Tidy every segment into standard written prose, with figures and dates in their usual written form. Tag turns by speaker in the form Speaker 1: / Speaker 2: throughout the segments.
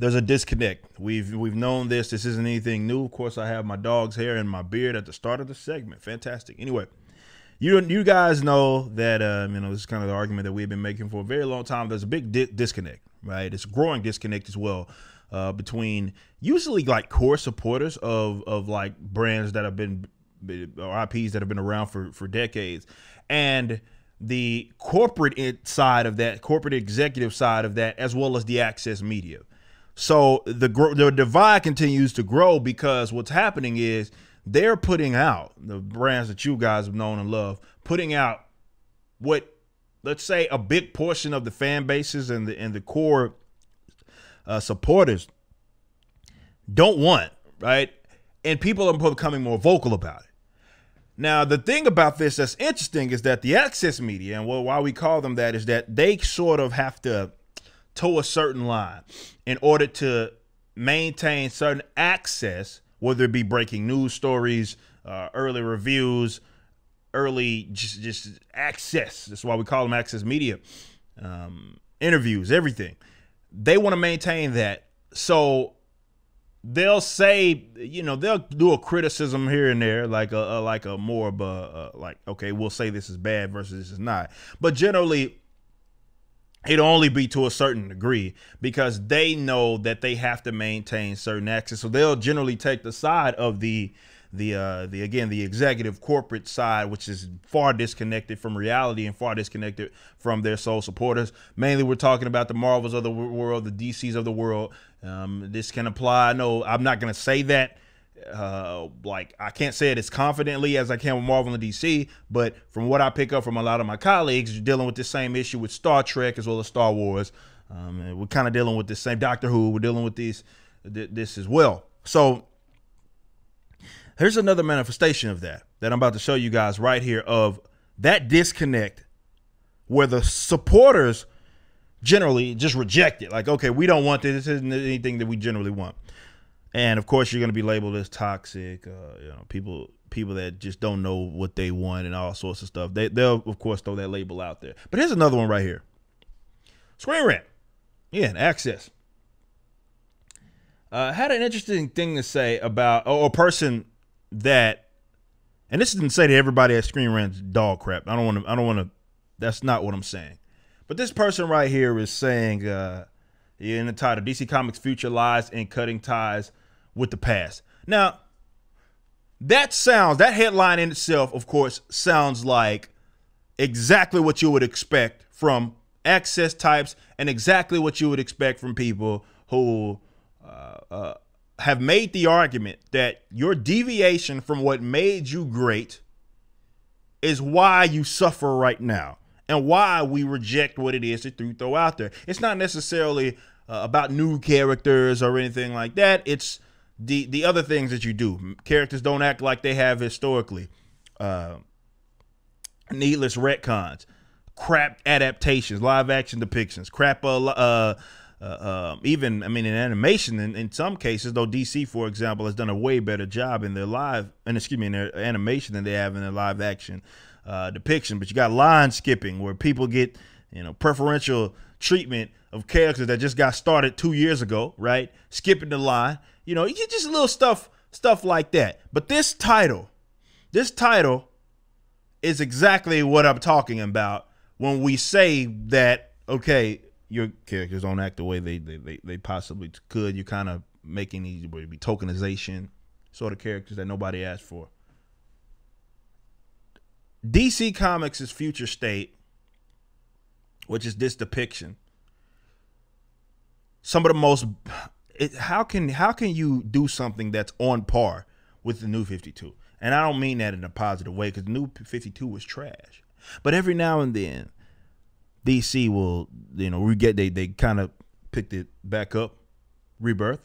Speaker 1: there's a disconnect. We've known this. This isn't anything new. Of course, I have my dog's hair and my beard at the start of the segment. Fantastic. Anyway, you guys know that this is kind of the argument that we've been making for a very long time. There's a big disconnect, right? It's a growing disconnect as well between usually like core supporters of like brands that have been or IPs that have been around for decades, and the corporate side of that, corporate executive side of that, as well as the access media. So the divide continues to grow because what's happening is they're putting out, the brands that you guys have known and love, putting out what, let's say, a big portion of the fan bases and the core supporters don't want, right? And people are becoming more vocal about it. Now, the thing about this that's interesting is that the access media, and why we call them that, is that they sort of have to toe a certain line in order to maintain certain access, whether it be breaking news stories, early reviews, early just access. That's why we call them access media, interviews, everything. They want to maintain that. So they'll say, they'll do a criticism here and there, like a more of a like, okay, we'll say this is bad versus this is not. But generally, it'll only be to a certain degree because they know that they have to maintain certain access. So they'll generally take the side of the executive corporate side, which is far disconnected from reality and far disconnected from their sole supporters. Mainly, we're talking about the Marvels of the world, the DCs of the world. This can apply. No, I'm not going to say that. Like, I can't say it as confidently as I can with Marvel and DC, but from what I pick up from a lot of my colleagues, you're dealing with the same issue with Star Trek as well as Star Wars. And we're kind of dealing with the same Doctor Who. We're dealing with this as well. So here's another manifestation of that I'm about to show you guys right here, of that disconnect where the supporters generally just reject it. Like, okay, we don't want this. This isn't anything that we generally want. And of course, you're going to be labeled as toxic, people that just don't know what they want and all sorts of stuff. They'll, of course, throw that label out there. But here's another one right here. Screen Rant. Yeah, Access. Had an interesting thing to say about a person that, and this didn't say that everybody at Screen Rant's dog crap. I don't want to, that's not what I'm saying. But this person right here is saying, in the title, DC Comics' future lies in cutting ties with the past. Now, that headline in itself, of course, sounds like exactly what you would expect from access types and exactly what you would expect from people who have made the argument that your deviation from what made you great is why you suffer right now and why we reject what it is that you throw out there. It's not necessarily about new characters or anything like that. It's the other things that you do. Characters don't act like they have historically. Needless retcons, crap adaptations, live action depictions, crap. Even, in animation, in some cases, though, DC, for example, has done a way better job in their in their animation than they have in their live action depiction. But you got line skipping where people get, preferential treatment of characters that just got started 2 years ago, right? Skipping the line, you get just little stuff like that. But this title is exactly what I'm talking about when we say that, okay, your characters don't act the way they possibly could. You're kind of making these tokenization sort of characters that nobody asked for. DC Comics' future state, which is this depiction, some of the most, how can you do something that's on par with the New 52? And I don't mean that in a positive way, because the New 52 was trash. But every now and then, DC will, they kind of picked it back up, rebirth.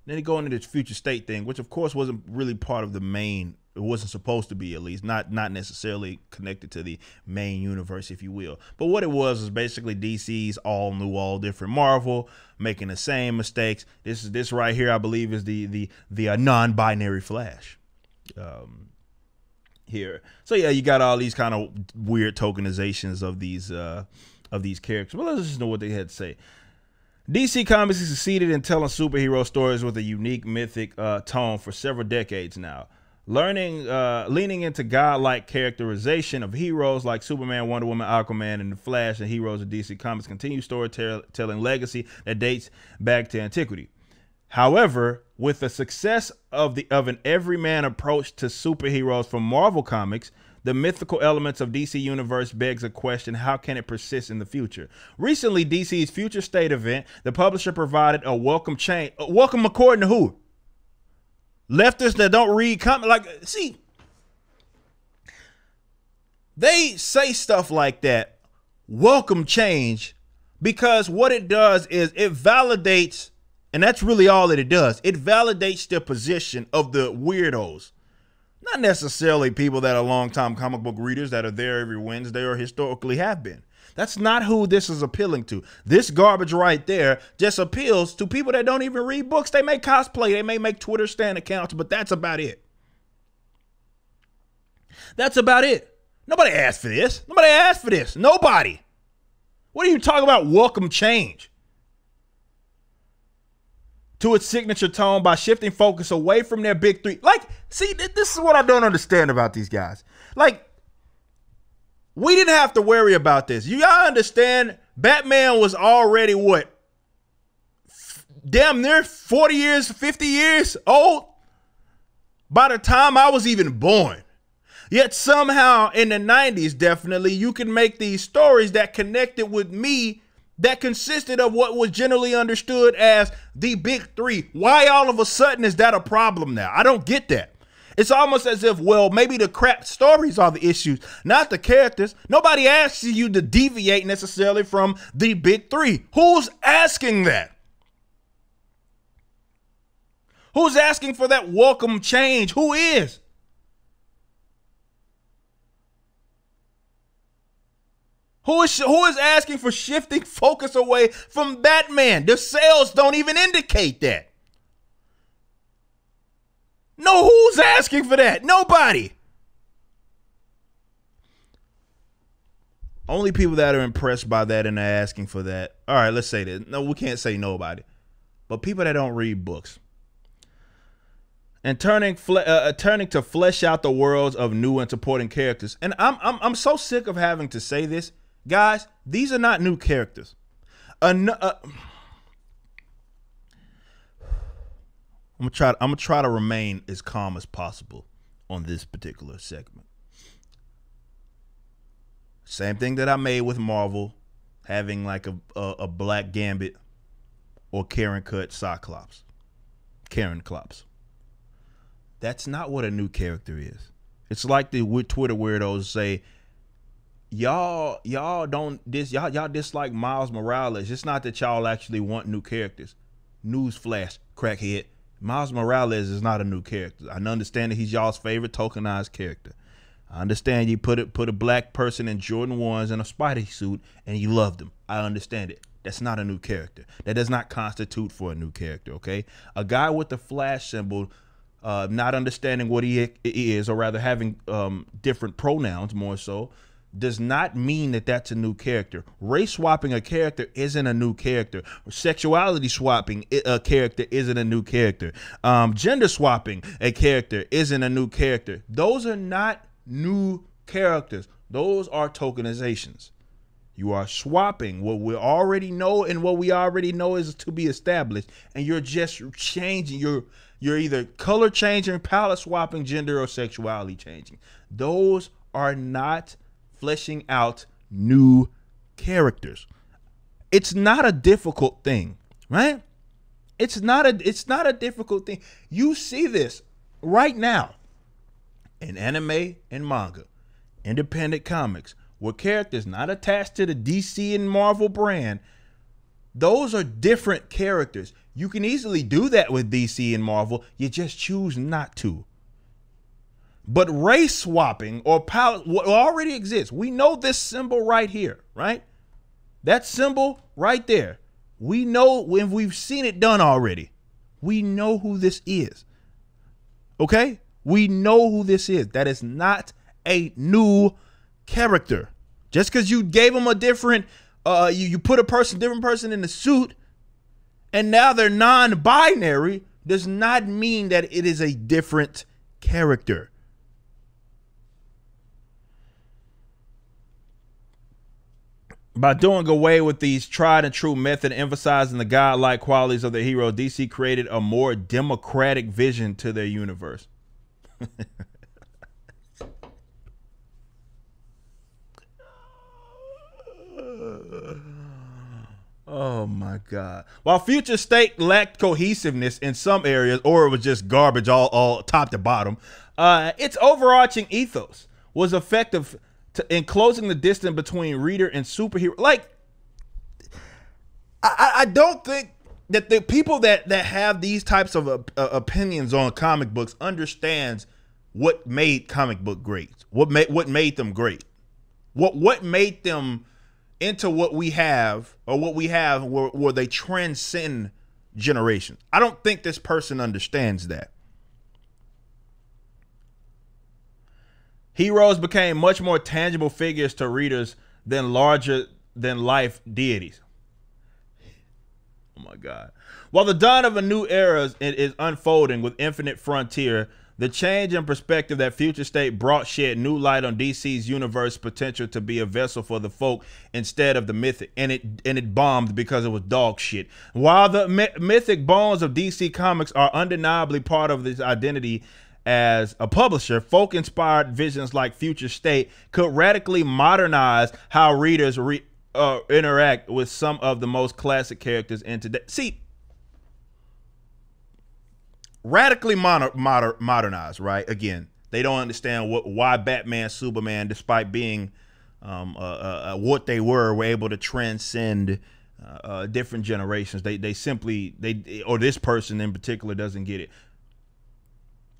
Speaker 1: Then they go into this future state thing, which of course wasn't really part of the main. It wasn't supposed to be, at least not necessarily connected to the main universe, if you will. But what it was basically DC's all new, all different Marvel, making the same mistakes. This right here, I believe, is the non-binary Flash. Here, so yeah, you got all these kind of weird tokenizations of these characters. Well, let's just know what they had to say. DC Comics has succeeded in telling superhero stories with a unique mythic tone for several decades now. Leaning into godlike characterization of heroes like Superman, Wonder Woman, Aquaman, and the Flash, and heroes of DC Comics continue storytelling legacy that dates back to antiquity. However, with the success of an everyman approach to superheroes from Marvel Comics, the mythical elements of DC Universe begs a question: how can it persist in the future? Recently, DC's Future State event, the publisher provided a welcome change. Welcome according to who? Leftists that don't read comics. Like, see, they say stuff like that, welcome change, because what it does is it validates, and that's really all that it does. It validates the position of the weirdos. Not necessarily people that are longtime comic book readers that are there every Wednesday or historically have been. That's not who this is appealing to. This garbage right there just appeals to people that don't even read books. They may cosplay. They may make Twitter stan accounts, but that's about it. That's about it. Nobody asked for this. Nobody asked for this. Nobody. What are you talking about? Welcome change. To its signature tone by shifting focus away from their big three. Like, see, this is what I don't understand about these guys. Like, we didn't have to worry about this. Y'all understand? Batman was already what? Damn near 40 years, 50 years old by the time I was even born. Yet somehow in the 90s, definitely, you can make these stories that connected with me, that consisted of what was generally understood as the big three. Why all of a sudden is that a problem now? I don't get that. It's almost as if, well, maybe the crap stories are the issues, not the characters. Nobody asks you to deviate necessarily from the big three. Who's asking that? Who's asking for that welcome change? Who is? Who is asking for shifting focus away from Batman? The sales don't even indicate that. No, who's asking for that? Nobody. Only people that are impressed by that and are asking for that. All right, let's say this. No, we can't say nobody. But people that don't read books. And turning to flesh out the worlds of new and supporting characters. And I'm so sick of having to say this. Guys, these are not new characters. I'm gonna try to remain as calm as possible on this particular segment. Same thing that I made with Marvel, having like a Black Gambit or Karen cut Cyclops. Karen Klops. That's not what a new character is. It's like the Twitter weirdos say, y'all dislike Miles Morales. It's not that y'all actually want new characters. Newsflash, crackhead. Miles Morales is not a new character. I understand that he's y'all's favorite tokenized character. I understand you put a black person in Jordan 1s and a Spidey suit and you loved him. I understand it. That's not a new character. That does not constitute for a new character, okay? A guy with the Flash symbol, not understanding what he is, or rather having different pronouns more so, does not mean that that's a new character. Race swapping a character isn't a new character. Sexuality swapping a character isn't a new character. Gender swapping a character isn't a new character. Those are not new characters. Those are tokenizations. You are swapping what we already know, and what we already know is to be established, and you're just changing. You're either color changing, palette swapping, gender or sexuality changing. Those are not fleshing out new characters. It's not a difficult thing, right? It's not a difficult thing. You see this right now in anime and manga, independent comics, where characters not attached to the DC and Marvel brand. Those are different characters. You can easily do that with DC and Marvel. You just choose not to. But race swapping or palette what already exists. We know this symbol right here, right? That symbol right there. We know when we've seen it done already. We know who this is. Okay? We know who this is. That is not a new character. Just because you gave them a different, you put a different person in the suit and now they're non-binary does not mean that it is a different character. By doing away with these tried and true method, emphasizing the godlike qualities of the hero, DC created a more democratic vision to their universe. Oh my God. While Future State lacked cohesiveness in some areas, or it was just garbage all top to bottom, its overarching ethos was effective in closing the distance between reader and superhero. Like, I don't think that the people that have these types of opinions on comic books understands what made comic book great. What made them great. What made them into what we have, or what we have where they transcend generations. I don't think this person understands that. Heroes became much more tangible figures to readers than larger than life deities. Oh my God. While the dawn of a new era is unfolding with Infinite Frontier, the change in perspective that Future State brought shed new light on DC's universe potential to be a vessel for the folk instead of the mythic, and it bombed because it was dog shit. While the mythic bones of DC Comics are undeniably part of this identity as a publisher, folk-inspired visions like Future State could radically modernize how readers interact with some of the most classic characters in today. See, radically modernized, right? Again, they don't understand why Batman, Superman, despite being what they were able to transcend different generations. They simply, or this person in particular doesn't get it.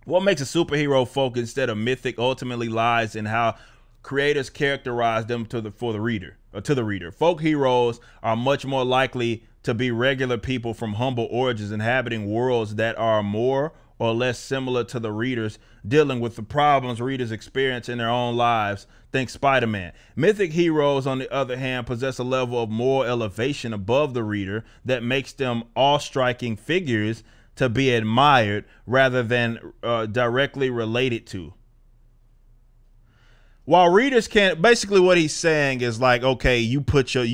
Speaker 1: What makes a superhero folk instead of mythic ultimately lies in how creators characterize them to the reader. Folk heroes are much more likely to be regular people from humble origins inhabiting worlds that are more or less similar to the readers, dealing with the problems readers experience in their own lives. Think Spider-Man. Mythic heroes, on the other hand, possess a level of moral elevation above the reader that makes them awe-striking figures to be admired rather than directly related to. While readers can't, basically what he's saying is like, okay, you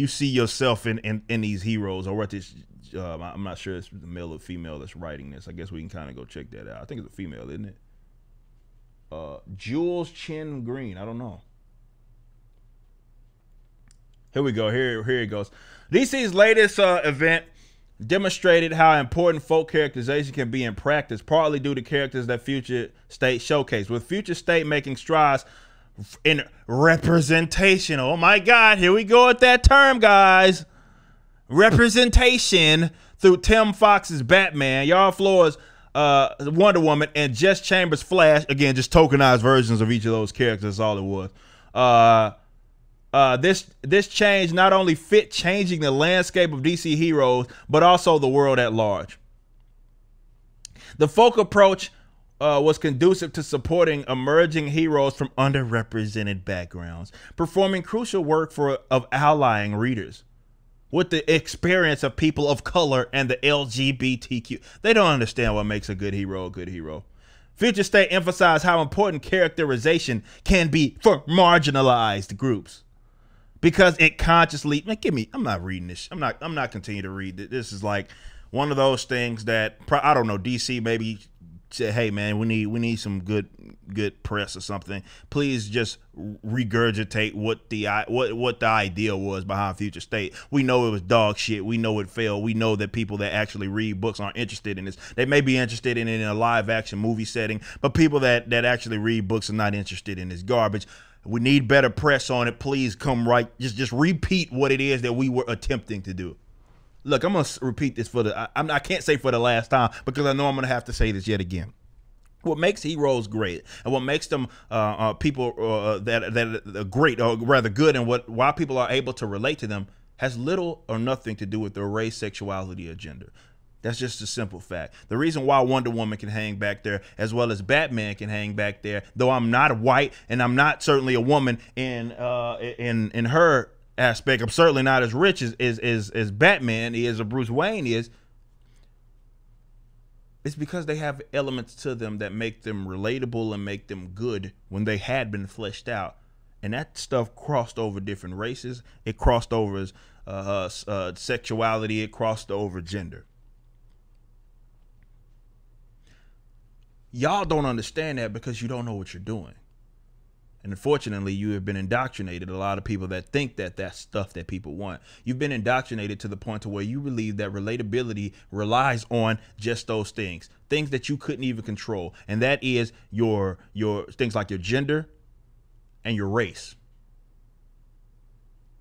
Speaker 1: see yourself in these heroes, or what this, I'm not sure it's the male or female that's writing this. I guess we can kind of go check that out. I think it's a female, isn't it? Jules Chin Green. I don't know. Here we go. Here it goes. DC's latest event demonstrated how important folk characterization can be in practice, partly due to characters that Future State showcased. With Future State making strides in representation. Oh my God, here we go with that term, guys. Representation through Tim Fox's Batman, Yara Flor's Wonder Woman, and Jess Chambers' Flash. Again, just tokenized versions of each of those characters. That's all it was. This change not only fit changing the landscape of DC heroes, but also the world at large. The folk approach was conducive to supporting emerging heroes from underrepresented backgrounds, performing crucial work of allying readers with the experience of people of color and the LGBTQ. They don't understand what makes a good hero a good hero. Future State emphasized how important characterization can be for marginalized groups, because it consciously, I'm not reading this. I'm not continuing to read this. This is like one of those things that, I don't know, DC maybe say, hey man, we need some good press or something. Please just regurgitate what the idea was behind Future State. We know it was dog shit. We know it failed. We know that people that actually read books aren't interested in this. They may be interested in it in a live action movie setting, but people that actually read books are not interested in this garbage. We need better press on it. Please come right. Just repeat what it is that we were attempting to do. Look, I'm going to repeat this I can't say for the last time, because I know I'm going to have to say this yet again. What makes heroes great, and what makes them people that are great, or rather good, and why people are able to relate to them, has little or nothing to do with their race, sexuality, or gender. That's just a simple fact. The reason why Wonder Woman can hang back there, as well as Batman can hang back there, though I'm not white and I'm not certainly a woman in her aspect, I'm certainly not as rich as Batman is or Bruce Wayne is. It's because they have elements to them that make them relatable and make them good when they had been fleshed out. And that stuff crossed over different races. It crossed over sexuality. It crossed over gender. Y'all don't understand that because you don't know what you're doing. And unfortunately, you have been indoctrinated. A lot of people that think that that's stuff that people want. You've been indoctrinated to the point to where you believe that relatability relies on just those things that you couldn't even control. And that is your things like your gender and your race.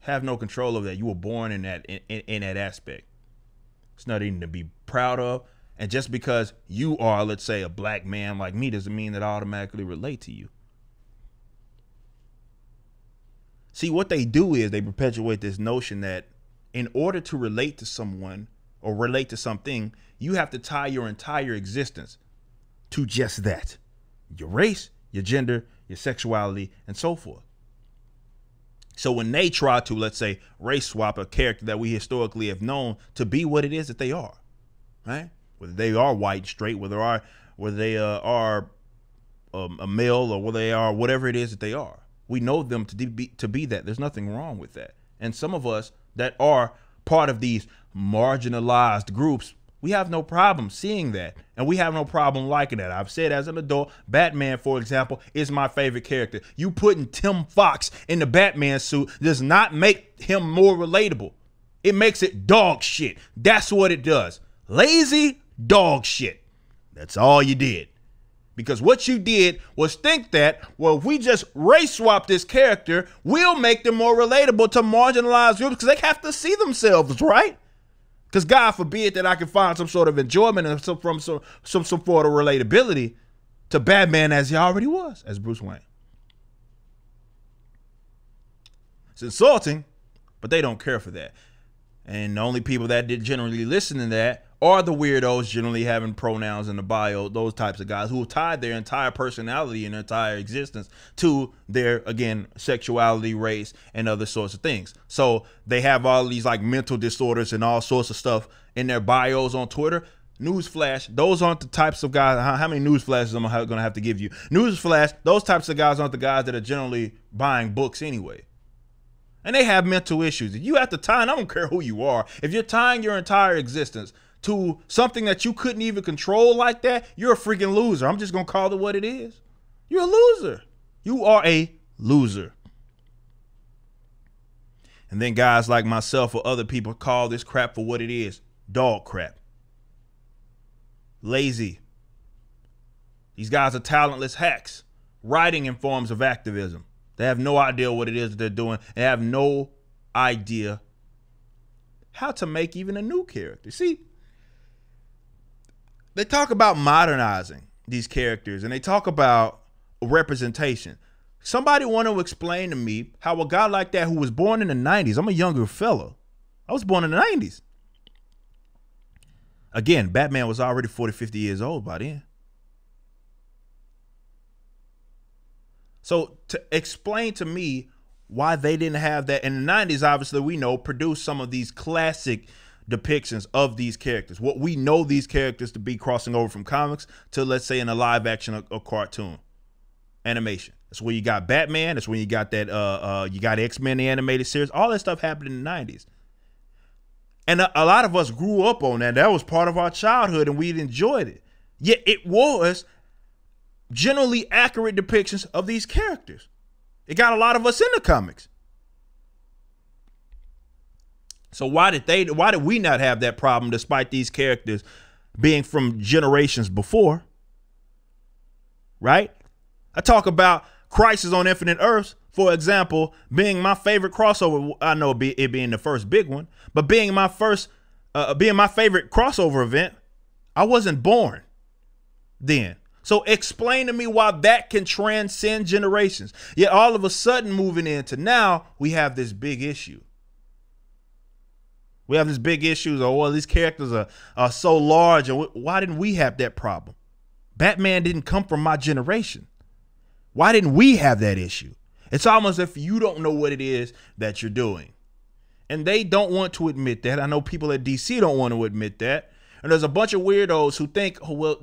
Speaker 1: Have no control of that. You were born in that aspect. It's nothing to be proud of. And just because you are, let's say, a black man like me doesn't mean that I automatically relate to you. See, what they do is they perpetuate this notion that in order to relate to someone or relate to something, you have to tie your entire existence to just that. Your race, your gender, your sexuality, and so forth. So when they try to, let's say, race swap a character that we historically have known to be what it is that they are, right? Whether they are white, straight, whether they are a male, or whether they are whatever it is that they are. We know them to be that. There's nothing wrong with that. And some of us that are part of these marginalized groups, we have no problem seeing that. And we have no problem liking that. I've said as an adult, Batman, for example, is my favorite character. You putting Tim Fox in the Batman suit does not make him more relatable. It makes it dog shit. That's what it does. Lazy dog shit. That's all you did. Because what you did was think that, well, if we just race swap this character, we'll make them more relatable to marginalized groups because they have to see themselves, right? Because God forbid that I can find some sort of enjoyment and some sort of relatability to Batman as he already was, as Bruce Wayne. It's insulting, but they don't care for that. And the only people that did generally listen to that are the weirdos generally having pronouns in the bio, those types of guys who have tied their entire personality and their entire existence to their, again, sexuality, race, and other sorts of things. So they have all these like mental disorders and all sorts of stuff in their bios on Twitter. Newsflash, those aren't the types of guys. How many newsflashes am I going to have to give you? Newsflash, those types of guys aren't the guys that are generally buying books anyway. And they have mental issues. If you have to tie, and I don't care who you are, if you're tying your entire existence to something that you couldn't even control like that, you're a freaking loser. I'm just going to call it what it is. You're a loser. You are a loser. And then guys like myself or other people call this crap for what it is. Dog crap. Lazy. These guys are talentless hacks, writing in forms of activism. They have no idea what it is that they're doing. They have no idea how to make even a new character. See, they talk about modernizing these characters and they talk about representation. Somebody want to explain to me how a guy like that who was born in the 90s, I'm a younger fellow. I was born in the 90s. Again, Batman was already 40, 50 years old by then. So to explain to me why they didn't have that in the 90s, obviously we know produced some of these classic depictions of these characters. What we know these characters to be crossing over from comics to, let's say, in a live action or cartoon animation. That's where you got Batman. That's when you got that you got X-Men, the animated series. All that stuff happened in the 90s. And a lot of us grew up on that. That was part of our childhood and we enjoyed it. Yet it was generally accurate depictions of these characters. It got a lot of us into comics. So why did we not have that problem despite these characters being from generations before? Right? I talk about Crisis on Infinite Earths, for example, being my favorite crossover. I know it being the first big one, but being my favorite crossover event. I wasn't born then. So explain to me why that can transcend generations. Yet all of a sudden moving into now, we have this big issue. We have this big issue. Oh, well, these characters are so large. And why didn't we have that problem? Batman didn't come from my generation. Why didn't we have that issue? It's almost as if you don't know what it is that you're doing. And they don't want to admit that. I know people at DC don't want to admit that. And there's a bunch of weirdos who think, oh, well,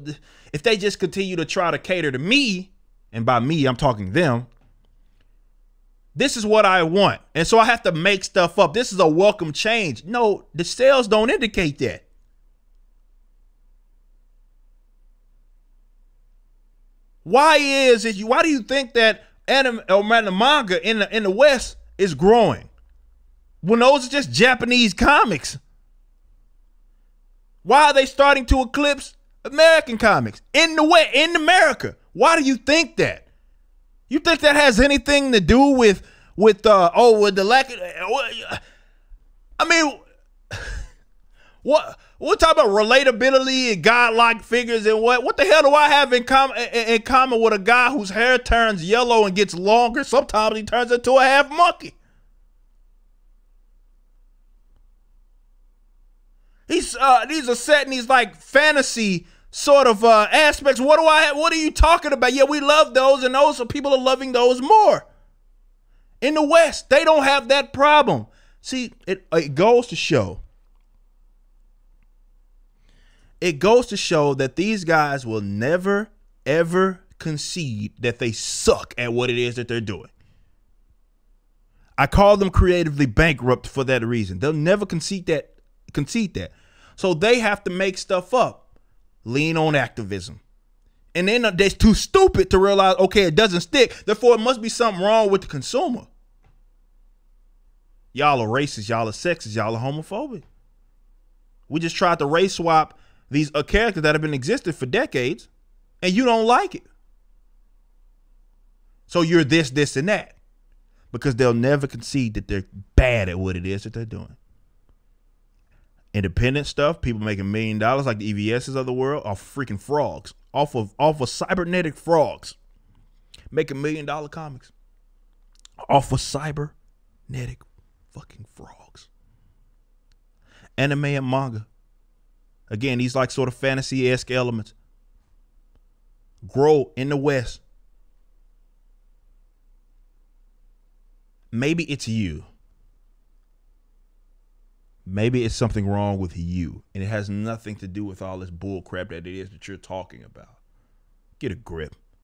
Speaker 1: if they just continue to try to cater to me, and by me, I'm talking them, this is what I want. And so I have to make stuff up. This is a welcome change. No, the sales don't indicate that. Why do you think that anime or manga in the West is growing when those are just Japanese comics? Why are they starting to eclipse American comics in America? Why do you think that? You think that has anything to do with the lack of, I mean, what type of relatability and godlike figures and what the hell do I have in common with a guy whose hair turns yellow and gets longer? Sometimes he turns into a half monkey. These are set in these like fantasy sort of aspects. What are you talking about? Yeah, we love those, and those people are loving those more. In the West, they don't have that problem. See, it goes to show. It goes to show that these guys will never, ever concede that they suck at what it is that they're doing. I call them creatively bankrupt for that reason. They'll never concede that. So they have to make stuff up, lean on activism. And then they're too stupid to realize, okay, it doesn't stick. Therefore, it must be something wrong with the consumer. Y'all are racist. Y'all are sexist. Y'all are homophobic. We just tried to race swap these characters that have been existed for decades, and you don't like it. So you're this, and that. Because they'll never concede that they're bad at what it is that they're doing. Independent stuff, people making $1 million like the EVSs of the world, are freaking frogs. Off of cybernetic frogs. Making $1 million comics. Off of cybernetic fucking frogs. Anime and manga. Again, these like sort of fantasy-esque elements grow in the West. Maybe it's you. Maybe it's something wrong with you, and it has nothing to do with all this bull crap that it is that you're talking about. Get a grip.